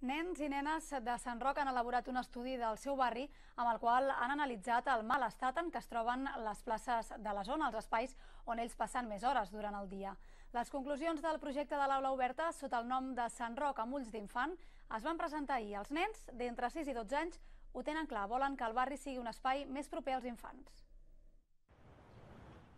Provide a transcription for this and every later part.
Nens i nenes de Sant Roc han elaborat un estudi del seu barri amb el qual han analitzat el mal estat en què es troben les places de la zona, els espais on ells passen més hores durant el dia. Les conclusions del projecte de l'aula oberta sota el nom de Sant Roc amb ulls d'infant es van presentar ahir. Els nens d'entre 6 i 12 anys ho tenen clar, volen que el barri sigui un espai més proper als infants.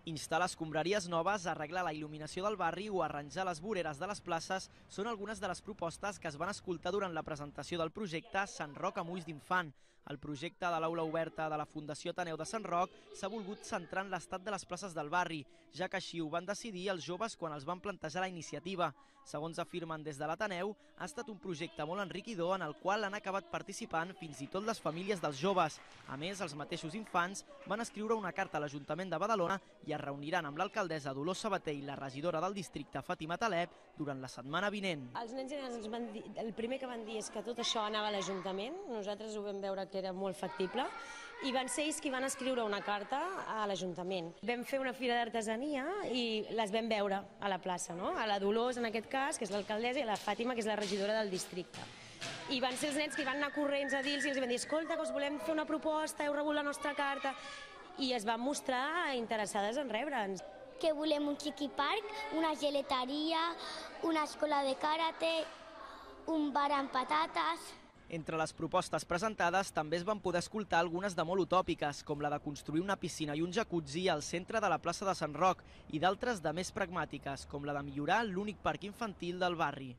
Instal·lar escombraries noves, arreglar la il·luminació del barri o arranjar les voreres de les places són algunes de les propostes que es van escoltar durant la presentació del projecte Sant Roc amb ulls d'infant. El projecte de l'aula oberta de la Fundació Ateneu de Sant Roc s'ha volgut centrar en l'estat de les places del barri, ja que així ho van decidir els joves quan els van plantejar la iniciativa. Segons afirmen des de l'Ateneu, ha estat un projecte molt enriquidor en el qual han acabat participant fins i tot les famílies dels joves. A més, els mateixos infants van escriure una carta a l'Ajuntament de Badalona i es reuniran amb l'alcaldessa Dolors Sabater i la regidora del districte Fàtima Taleb durant la setmana vinent. Els nens i nenes ens van dir, el primer que van dir és que tot això anava a l'Ajuntament, nosaltres ho vam veure que era molt factible, i van ser ells qui van escriure una carta a l'Ajuntament. Vam fer una fira d'artesania i les vam veure a la plaça, no? A la Dolors, en aquest cas, que és l'alcaldessa, i a la Fàtima, que és la regidora del districte. I van ser els nens que van anar corrents a dir-los i els van dir: escolta, que us volem fer una proposta, heu rebut la nostra carta, i es van mostrar interessades en rebre'ns. Que volem un chiquipark, una gelateria, una escola de karate, un bar amb patates. Entre les propostes presentades també es van poder escoltar algunes de molt utòpiques, com la de construir una piscina i un jacuzzi al centre de la plaça de Sant Roc, i d'altres de més pragmàtiques, com la de millorar l'únic parc infantil del barri.